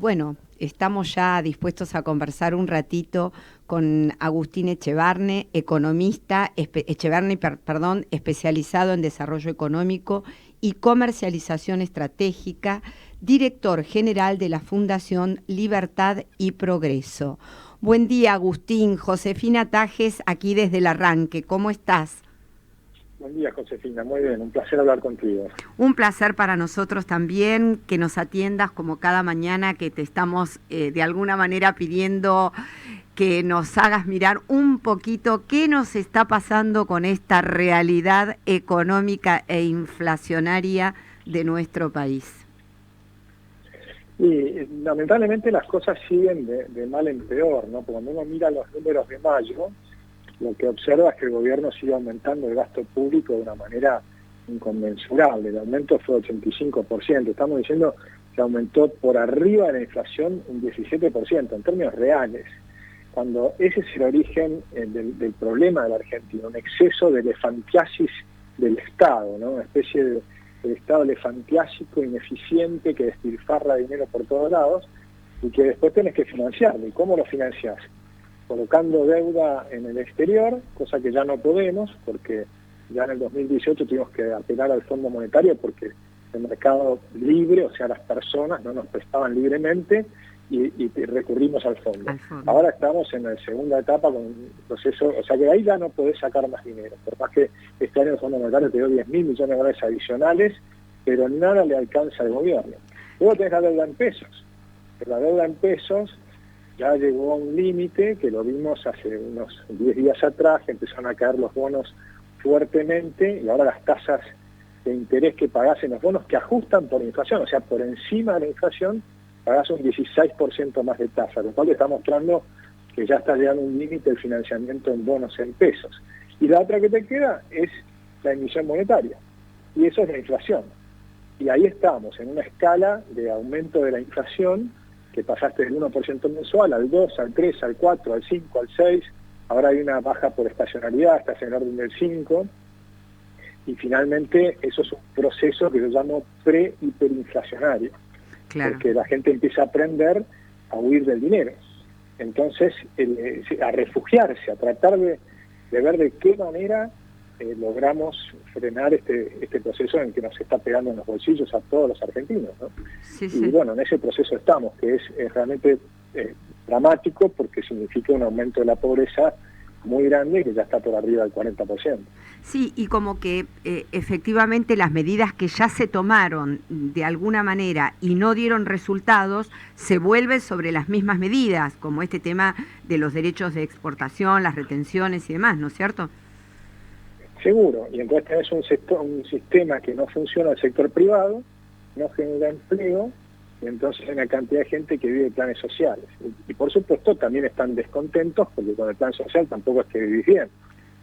bueno, estamos ya dispuestos a conversar un ratito con Agustín Echevarne, economista, especializado en desarrollo económico y comercialización estratégica, director general de la Fundación Libertad y Progreso. Buen día, Agustín. Josefina Tajes, aquí desde el arranque. ¿Cómo estás? Buen día, Josefina. Muy bien, un placer hablar contigo. Un placer para nosotros también que nos atiendas como cada mañana, que te estamos de alguna manera pidiendo que nos hagas mirar un poquito qué nos está pasando con esta realidad económica e inflacionaria de nuestro país. Y lamentablemente las cosas siguen de mal en peor, ¿no? Cuando uno mira los números de mayo, lo que observa es que el gobierno sigue aumentando el gasto público de una manera inconmensurable. El aumento fue 85%. Estamos diciendo que aumentó por arriba de la inflación un 17% en términos reales. Cuando ese es el origen del problema de la Argentina, un exceso de elefantiasis del Estado, ¿no? Una especie de Estado elefantiásico, ineficiente, que despilfarra dinero por todos lados y que después tenés que financiarlo. ¿Y cómo lo financiás? Colocando deuda en el exterior, cosa que ya no podemos, porque ya en el 2018 tuvimos que apelar al Fondo Monetario porque el mercado libre, o sea, las personas no nos prestaban libremente y recurrimos al fondo. Ahora estamos en la segunda etapa con un proceso, o sea que ahí ya no podés sacar más dinero, por más que este año el Fondo Monetario te dio 10.000 millones de dólares adicionales, pero nada le alcanza al gobierno. Luego tenés la deuda en pesos, pero la deuda en pesos ya llegó a un límite que lo vimos hace unos 10 días atrás, que empezaron a caer los bonos fuertemente y ahora las tasas de interés que pagás en los bonos que ajustan por inflación, o sea, por encima de la inflación, pagás un 16% más de tasa, lo cual está mostrando que ya está llegando a un límite el financiamiento en bonos en pesos. Y la otra que te queda es la emisión monetaria, y eso es la inflación. Y ahí estamos, en una escala de aumento de la inflación, que pasaste del 1% mensual al 2, al 3, al 4, al 5, al 6, ahora hay una baja por estacionalidad, estás en el orden del 5, y finalmente eso es un proceso que yo llamo pre-hiperinflacionario, claro, porque la gente empieza a aprender a huir del dinero, entonces a refugiarse, a tratar de ver de qué manera logramos frenar este proceso en que nos está pegando en los bolsillos a todos los argentinos, ¿no? Sí, sí. Y bueno, en ese proceso estamos, que es realmente dramático porque significa un aumento de la pobreza muy grande que ya está por arriba del 40%. Sí, y como que efectivamente las medidas que ya se tomaron de alguna manera y no dieron resultados, se vuelven sobre las mismas medidas, como este tema de los derechos de exportación, las retenciones y demás, ¿no es cierto? Seguro, y entonces tenés un sistema que no funciona el sector privado, no genera empleo, y entonces hay una cantidad de gente que vive planes sociales. Y por supuesto también están descontentos porque con el plan social tampoco es que vivís bien,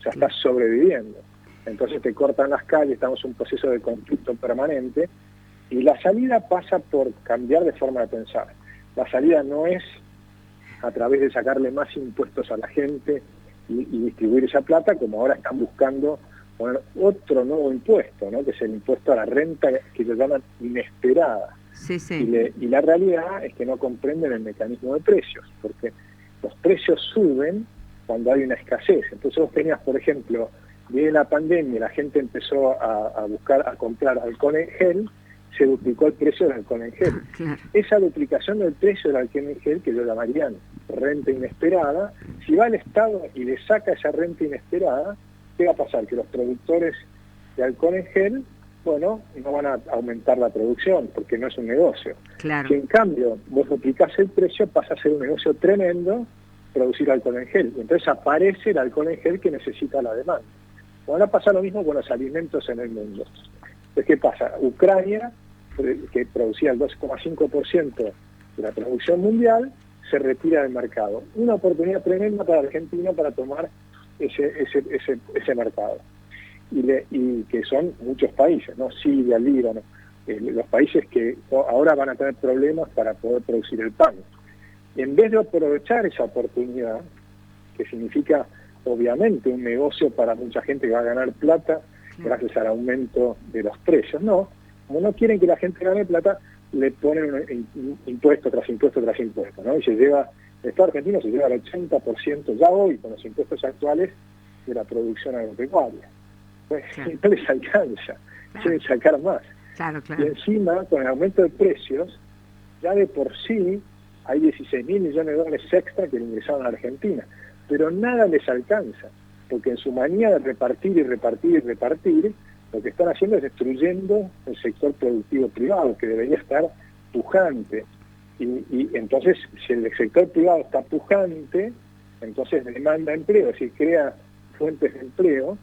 o sea, estás sobreviviendo. Entonces te cortan las calles, estamos en un proceso de conflicto permanente, y la salida pasa por cambiar de forma de pensar. La salida no es a través de sacarle más impuestos a la gente y distribuir esa plata, como ahora están buscando poner otro nuevo impuesto, ¿no? Que es el impuesto a la renta, que lo llaman inesperada. Sí, sí. Y la realidad es que no comprenden el mecanismo de precios, porque los precios suben cuando hay una escasez. Entonces vos tenías, por ejemplo, viene la pandemia, la gente empezó a comprar alcohol en gel, se duplicó el precio del alcohol en gel. Claro. Esa duplicación del precio del alcohol en gel, que lo llamarían renta inesperada, si va al Estado y le saca esa renta inesperada, ¿qué va a pasar? Que los productores de alcohol en gel, bueno, no van a aumentar la producción porque no es un negocio. Claro. Si en cambio vos duplicás el precio, pasa a ser un negocio tremendo producir alcohol en gel. Y entonces aparece el alcohol en gel que necesita la demanda. Ahora pasa lo mismo con los alimentos en el mundo. Entonces, ¿qué pasa? Ucrania, que producía el 2,5% de la producción mundial, se retira del mercado. Una oportunidad tremenda para Argentina para tomar ese mercado. Y que son muchos países, ¿no? Siria, Líbano, los países que ahora van a tener problemas para poder producir el pan. Y en vez de aprovechar esa oportunidad, que significa obviamente un negocio para mucha gente que va a ganar plata gracias al aumento de los precios, no, como no quieren que la gente gane plata, le ponen impuesto tras impuesto tras impuesto, ¿no? Y el Estado argentino se lleva el 80% ya hoy con los impuestos actuales de la producción agropecuaria. Pues claro, no les alcanza, quieren sacar más. Claro, claro. Y encima, con el aumento de precios, ya de por sí hay 16.000 millones de dólares extra que le ingresaron a la Argentina, pero nada les alcanza, porque en su manía de repartir y repartir y repartir, lo que están haciendo es destruyendo el sector productivo privado, que debería estar pujante. Y entonces, si el sector privado está pujante, entonces demanda empleo, es decir, crea fuentes de empleo,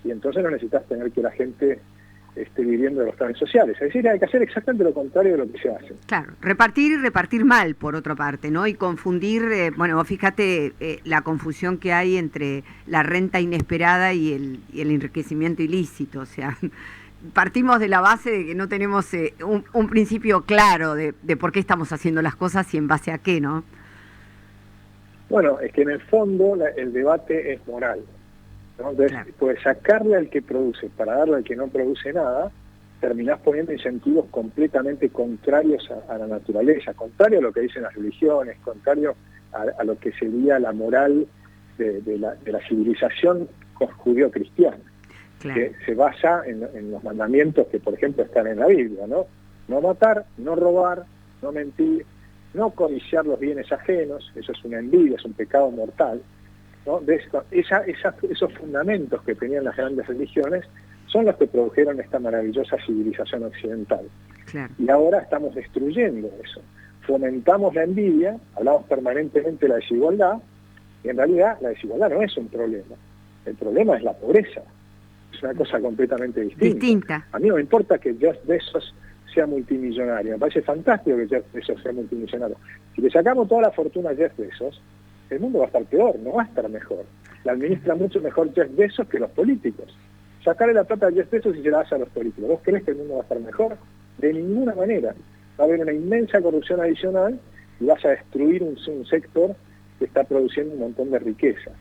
y entonces no necesitas tener que la gente esté viviendo de los planes sociales. Es decir, hay que hacer exactamente lo contrario de lo que se hace. Claro, repartir y repartir mal, por otra parte, ¿no? Y confundir, bueno, fíjate la confusión que hay entre la renta inesperada y el enriquecimiento ilícito. O sea, partimos de la base de que no tenemos un principio claro de por qué estamos haciendo las cosas y en base a qué, ¿no? Bueno, es que en el fondo el debate es moral, ¿no? Entonces, claro, pues sacarle al que produce para darle al que no produce nada, terminás poniendo incentivos completamente contrarios a la naturaleza, contrario a lo que dicen las religiones, contrario a lo que sería la moral de la civilización judío-cristiana, claro, que se basa en los mandamientos que, por ejemplo, están en la Biblia, ¿no? No matar, no robar, no mentir, no codiciar los bienes ajenos, eso es una envidia, es un pecado mortal, ¿no? Esos fundamentos que tenían las grandes religiones son los que produjeron esta maravillosa civilización occidental. Claro. Y ahora estamos destruyendo eso. Fomentamos la envidia, hablamos permanentemente de la desigualdad, y en realidad la desigualdad no es un problema. El problema es la pobreza. Es una cosa completamente distinta. A mí no me importa que Jeff Bezos sea multimillonario. Me parece fantástico que Jeff Bezos sea multimillonario. Si le sacamos toda la fortuna a Jeff Bezos, el mundo va a estar peor, no va a estar mejor. La administra mucho mejor Jeff Bezos que los políticos. Sacarle la plata a Jeff Bezos y se la das a los políticos. ¿Vos crees que el mundo va a estar mejor? De ninguna manera. Va a haber una inmensa corrupción adicional y vas a destruir un sector que está produciendo un montón de riqueza.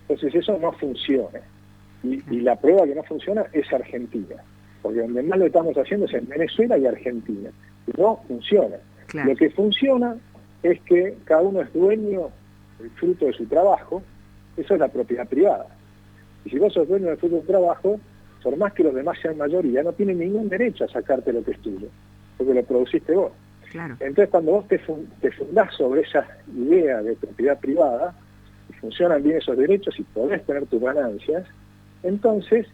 Entonces eso no funciona. Y la prueba que no funciona es Argentina. Porque donde más lo estamos haciendo es en Venezuela y Argentina. Y no funciona. Claro. Lo que funciona es que cada uno es dueño del fruto de su trabajo. Eso es la propiedad privada. Y si vos sos dueño del fruto de tu trabajo, por más que los demás sean mayoría, no tienen ningún derecho a sacarte lo que es tuyo, porque lo produciste vos. Claro. Entonces, cuando vos te fundás sobre esa idea de propiedad privada, y funcionan bien esos derechos y podés tener tus ganancias, entonces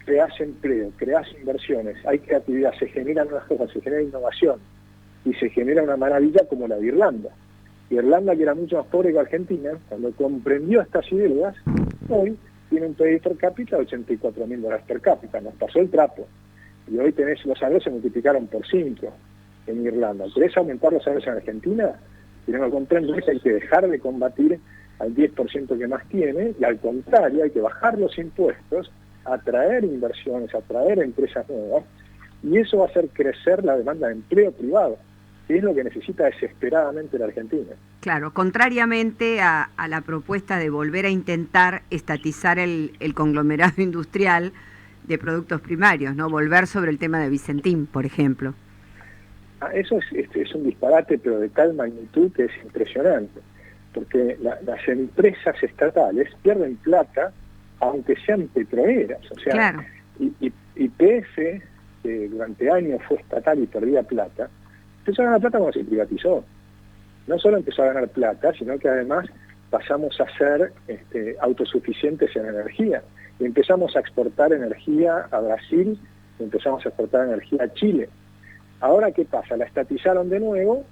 creás empleo, creás inversiones, hay creatividad, se generan nuevas cosas, se genera innovación, y se genera una maravilla como la de Irlanda. Irlanda, que era mucho más pobre que Argentina, cuando comprendió estas ideas, hoy tiene un PIB per cápita de $84.000 per cápita, nos pasó el trapo. Y hoy los salarios se multiplicaron por 5 en Irlanda. ¿Querés aumentar los salarios en Argentina? Tenemos que comprender que hay que dejar de combatir al 10% que más tiene, y al contrario, hay que bajar los impuestos, atraer inversiones, atraer empresas nuevas, y eso va a hacer crecer la demanda de empleo privado, que es lo que necesita desesperadamente la Argentina. Claro, contrariamente a la propuesta de volver a intentar estatizar el conglomerado industrial de productos primarios, ¿no? Volver sobre el tema de Vicentín, por ejemplo. Eso es un disparate, pero de tal magnitud que es impresionante, porque las empresas estatales pierden plata, aunque sean petroleras. O sea, claro. YPF, que durante años fue estatal y perdía plata, empezó a ganar plata cuando se privatizó. No solo empezó a ganar plata, sino que además pasamos a ser autosuficientes en energía. Y empezamos a exportar energía a Brasil, y empezamos a exportar energía a Chile. Ahora, ¿qué pasa? La estatizaron de nuevo,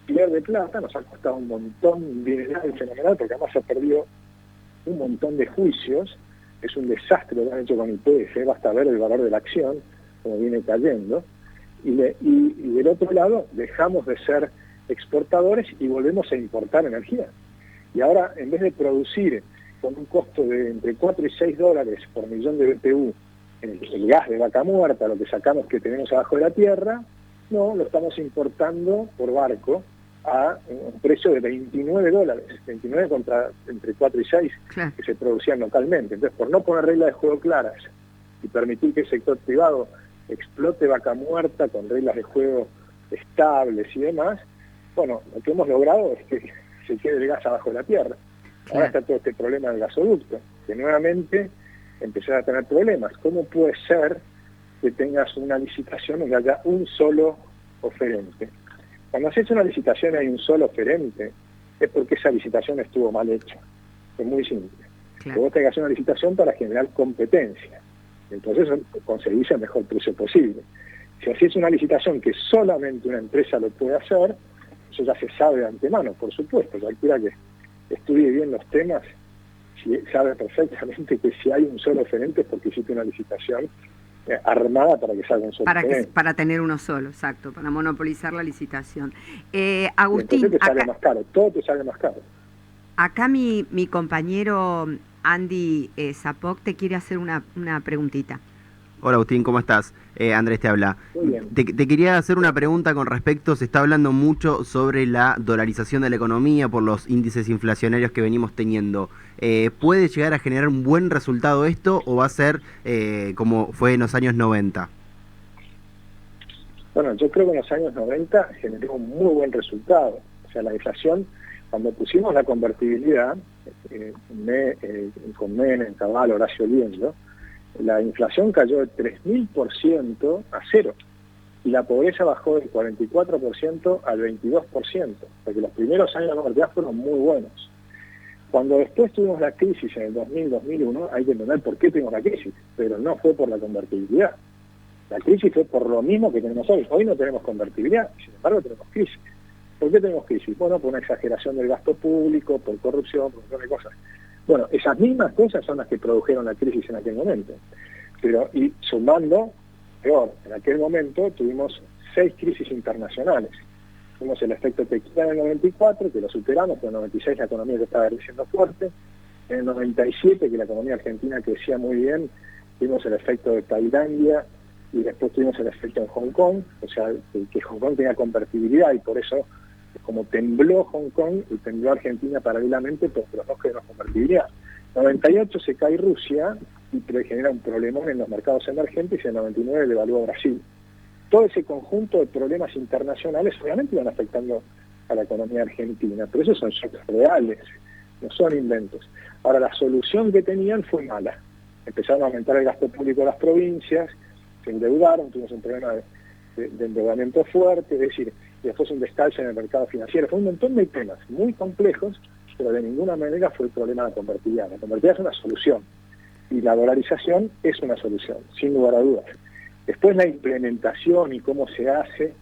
pierde plata, nos ha costado un montón, un dineral fenomenal, porque además se ha perdido un montón de juicios. Es un desastre lo que han hecho con YPF, basta ver el valor de la acción, como viene cayendo. Y del otro lado, dejamos de ser exportadores y volvemos a importar energía. Y ahora, en vez de producir con un costo de entre 4 y 6 dólares por millón de BTU el gas de Vaca Muerta, lo que sacamos que tenemos abajo de la tierra, no, lo estamos importando por barco a un precio de 29 dólares, 29 contra entre 4 y 6 claro, que se producían localmente. Entonces, por no poner reglas de juego claras y permitir que el sector privado explote Vaca Muerta con reglas de juego estables y demás, bueno, lo que hemos logrado es que se quede el gas abajo de la tierra. Ahora está todo este problema del gasoducto, que nuevamente empezás a tener problemas. ¿Cómo puede ser que tengas una licitación donde haya un solo oferente? Cuando haces una licitación y hay un solo oferente, es porque esa licitación estuvo mal hecha. Es muy simple. Claro. Vos tenés que hacer una licitación para generar competencia. Entonces conseguís el mejor precio posible. Si haces una licitación que solamente una empresa lo puede hacer, eso ya se sabe de antemano, por supuesto. Cualquiera que estudie bien los temas sabe perfectamente que si hay un solo oferente es porque hiciste una licitación armada para que salga un solo oferente. Para tener uno solo, exacto, para monopolizar la licitación. Agustín, entonces te sale más caro, todo te sale más caro. Acá mi compañero Andy Zapoc te quiere hacer una preguntita. Hola Agustín, ¿cómo estás? Andrés te habla. Muy bien. Te quería hacer una pregunta con respecto, se está hablando mucho sobre la dolarización de la economía por los índices inflacionarios que venimos teniendo. ¿Puede llegar a generar un buen resultado esto o va a ser como fue en los años 90? Bueno, yo creo que en los años 90 generó un muy buen resultado. O sea, la inflación, cuando pusimos la convertibilidad, con Menem, Cavallo, Horacio Lienzo, la inflación cayó de 3.000% a cero y la pobreza bajó del 44% al 22%, porque los primeros años de la convertibilidad fueron muy buenos. Cuando después tuvimos la crisis en el 2000-2001, hay que entender por qué tuvimos la crisis, pero no fue por la convertibilidad. La crisis fue por lo mismo que tenemos hoy. Hoy no tenemos convertibilidad, sin embargo tenemos crisis. ¿Por qué tenemos crisis? Bueno, por una exageración del gasto público, por corrupción, por un montón de cosas. Bueno, esas mismas cosas son las que produjeron la crisis en aquel momento. Pero, y sumando, peor, en aquel momento tuvimos 6 crisis internacionales. Tuvimos el efecto tequila en el 94, que lo superamos, pero en el 96 la economía ya estaba creciendo fuerte. En el 97, que la economía argentina crecía muy bien, tuvimos el efecto de Tailandia, y después tuvimos el efecto en Hong Kong, o sea, que Hong Kong tenía convertibilidad, y por eso, como tembló Hong Kong y tembló Argentina paralelamente, pues los dos quedamos convertibilidad. En el 98 se cae Rusia y genera un problemón en los mercados emergentes, y en el 99 devalúa Brasil. Todo ese conjunto de problemas internacionales obviamente van afectando a la economía argentina, pero esos son shocks reales, no son inventos. Ahora, la solución que tenían fue mala. Empezaron a aumentar el gasto público de las provincias, se endeudaron, tuvimos un problema de endeudamiento fuerte, es decir, después un descalce en el mercado financiero. Fue un montón de temas muy complejos, pero de ninguna manera fue el problema de la convertibilidad. La convertibilidad es una solución y la dolarización es una solución, sin lugar a dudas. Después la implementación y cómo se hace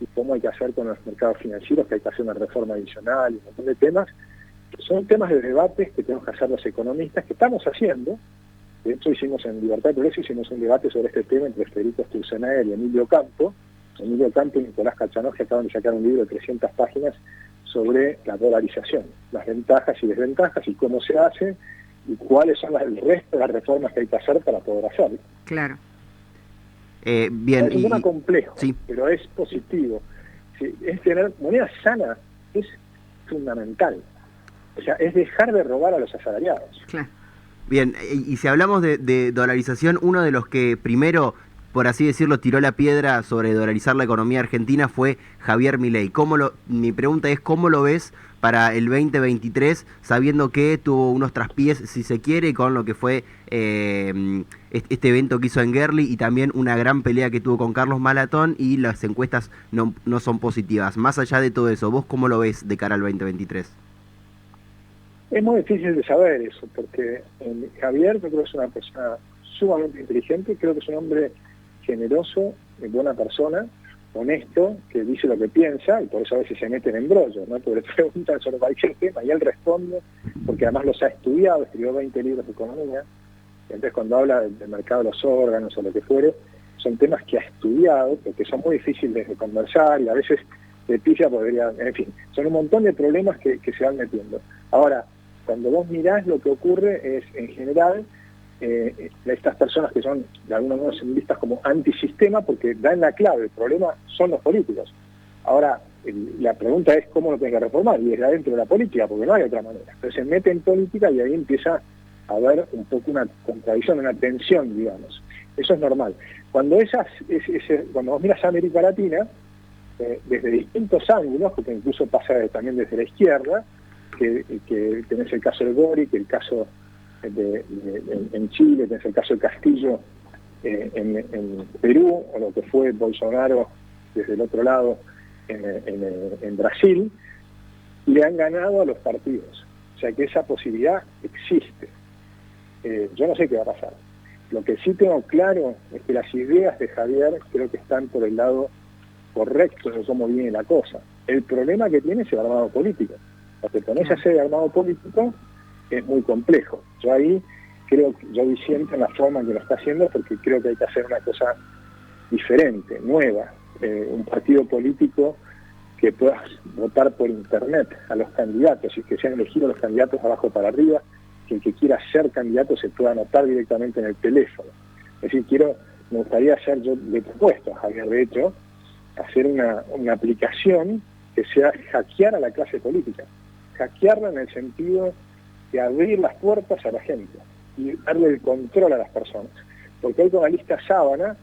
y cómo hay que hacer con los mercados financieros, que hay que hacer una reforma adicional y un montón de temas, que son temas de debates que tenemos que hacer los economistas, que estamos haciendo. De hecho, hicimos en Libertad y Progreso, hicimos un debate sobre este tema entre Federico Sturzenegger y Emilio Campo. Emilio Campo y Nicolás Cachanov, que acaban de sacar un libro de 300 páginas sobre la dolarización, las ventajas y desventajas y cómo se hace y cuáles son el resto de las reformas que hay que hacer para poder hacerlo. Claro. Bien. Es un tema complejo, sí, pero es positivo. Sí, es tener moneda sana, es fundamental. O sea, es dejar de robar a los asalariados. Claro. Bien, y si hablamos de dolarización, uno de los que primero, por así decirlo, tiró la piedra sobre dolarizar la economía argentina fue Javier Milei. Mi pregunta es, ¿cómo lo ves para el 2023, sabiendo que tuvo unos traspiés, si se quiere, con lo que fue este evento que hizo en Gerli y también una gran pelea que tuvo con Carlos Malatón y las encuestas no son positivas? Más allá de todo eso, ¿vos cómo lo ves de cara al 2023? Es muy difícil de saber eso, porque Javier, yo creo que es una persona sumamente inteligente, creo que es un hombre generoso, buena persona, honesto, que dice lo que piensa, y por eso a veces se mete en embrollos, ¿no? Porque le preguntan sobre cualquier tema y él responde, porque además los ha estudiado, escribió 20 libros de economía, y entonces cuando habla del mercado de los órganos o lo que fuere, son temas que ha estudiado, porque son muy difíciles de conversar, y a veces de pilla podría, en fin, son un montón de problemas que se van metiendo. Ahora, cuando vos mirás, lo que ocurre es, en general, estas personas que son de algunos modos vistas como antisistema, porque dan la clave, el problema son los políticos. Ahora, la pregunta es cómo lo tienen que reformar, y es adentro de la política, porque no hay otra manera. Entonces se mete en política y ahí empieza a haber un poco una contradicción, una tensión, digamos. Eso es normal. Cuando vos miras a América Latina, desde distintos ángulos, porque incluso pasa también desde la izquierda, que tenés el caso de Boric, el caso en Chile, tenés el caso de Castillo en Perú, o lo que fue Bolsonaro desde el otro lado en Brasil, le han ganado a los partidos. O sea que esa posibilidad existe. Yo no sé qué va a pasar. Lo que sí tengo claro es que las ideas de Javier creo que están por el lado correcto de cómo viene la cosa. El problema que tiene es el armado político. Lo que pones a hacer el armado político es muy complejo. Yo ahí creo que yo disiento en la forma en que lo está haciendo, porque creo que hay que hacer una cosa diferente, nueva. Un partido político que pueda votar por internet a los candidatos y que sean elegidos los candidatos abajo para arriba, que el que quiera ser candidato se pueda anotar directamente en el teléfono. Es decir, me gustaría hacer, yo le he propuesto a Javier, de hecho, hacer una aplicación que sea hackear a la clase política. Hackearla en el sentido de abrir las puertas a la gente y darle el control a las personas. Porque hoy con la lista sábana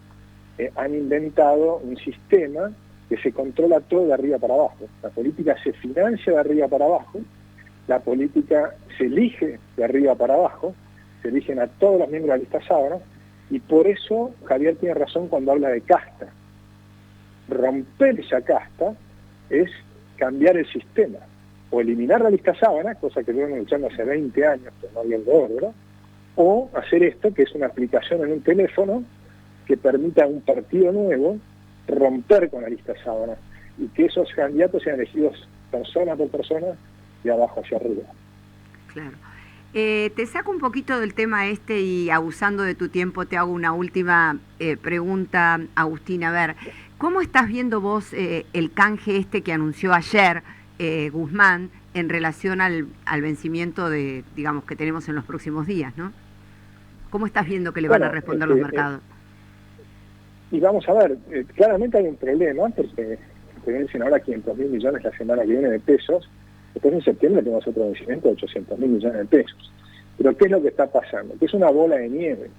han inventado un sistema que se controla todo de arriba para abajo. La política se financia de arriba para abajo, la política se elige de arriba para abajo, se eligen a todos los miembros de la lista sábana, y por eso Javier tiene razón cuando habla de casta. Romper esa casta es cambiar el sistema, o eliminar la lista sábana, cosa que venimos luchando hace 20 años, pero no había orden, o hacer esto, que es una aplicación en un teléfono que permita a un partido nuevo romper con la lista sábana y que esos candidatos sean elegidos persona por persona de abajo hacia arriba. Claro. Te saco un poquito del tema y abusando de tu tiempo te hago una última pregunta, Agustín. A ver, ¿cómo estás viendo vos el canje que anunció ayer Guzmán en relación al vencimiento digamos, que tenemos en los próximos días, ¿no? ¿Cómo estás viendo que le van a responder los mercados? Y vamos a ver, claramente hay un problema, porque te vencen ahora 500.000 millones la semana que viene de pesos, después en septiembre tenemos otro vencimiento de 800.000 millones de pesos. Pero ¿qué es lo que está pasando? Que es una bola de nieve.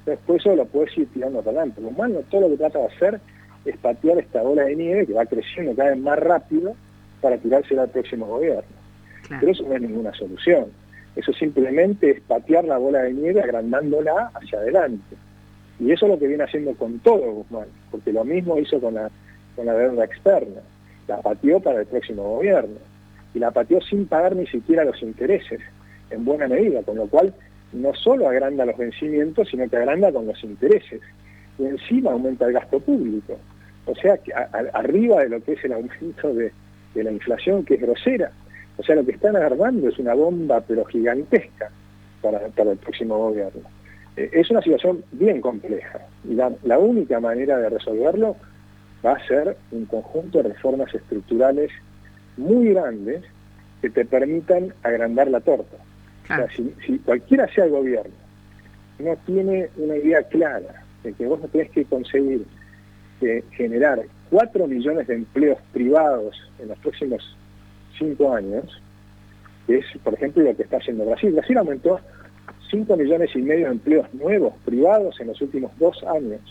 Después eso lo puedes ir tirando para adelante. Lo malo, todo lo que trata de hacer es patear esta bola de nieve que va creciendo cada vez más rápido para tirársela al próximo gobierno. Claro. Pero eso no es ninguna solución. Eso simplemente es patear la bola de nieve agrandándola hacia adelante. Y eso es lo que viene haciendo con todo Guzmán, porque lo mismo hizo con la deuda externa. La pateó para el próximo gobierno. Y la pateó sin pagar ni siquiera los intereses, en buena medida, con lo cual no solo agranda los vencimientos, sino que agranda con los intereses. Y encima aumenta el gasto público. O sea, que arriba de lo que es el aumento de la inflación, que es grosera. O sea, lo que están armando es una bomba, pero gigantesca, para el próximo gobierno. Es una situación bien compleja. Y la única manera de resolverlo va a ser un conjunto de reformas estructurales muy grandes que te permitan agrandar la torta. Claro. O sea, si cualquiera sea el gobierno, no tiene una idea clara de que vos no tenés que conseguir generar 4 millones de empleos privados en los próximos 5 años, que es, por ejemplo, lo que está haciendo Brasil. Brasil aumentó 5,5 millones de empleos nuevos privados en los últimos 2 años.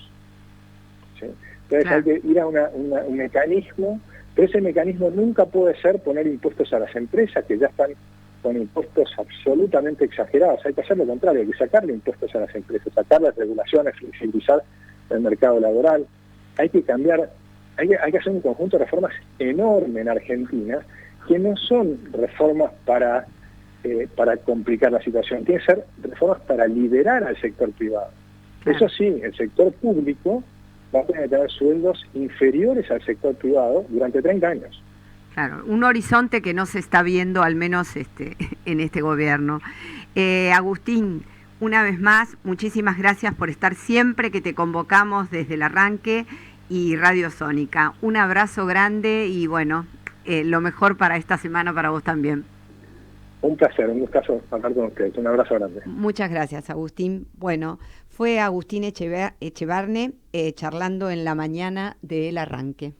¿Sí? Entonces claro, hay que ir a un mecanismo, pero ese mecanismo nunca puede ser poner impuestos a las empresas que ya están con impuestos absolutamente exagerados. Hay que hacer lo contrario, hay que sacarle impuestos a las empresas, sacar las regulaciones, flexibilizar el mercado laboral. Hay que cambiar, hay que hacer un conjunto de reformas enorme en Argentina, que no son reformas para complicar la situación, tienen que ser reformas para liberar al sector privado. Claro. Eso sí, el sector público va a tener que tener sueldos inferiores al sector privado durante 30 años. Claro, un horizonte que no se está viendo, al menos en este gobierno. Agustín, una vez más, muchísimas gracias por estar siempre que te convocamos desde el arranque y Radio Sónica. Un abrazo grande y bueno, lo mejor para esta semana para vos también. Un placer, un gustazo hablar con ustedes. Un abrazo grande. Muchas gracias, Agustín. Bueno, fue Agustín Echevarne charlando en la mañana del arranque.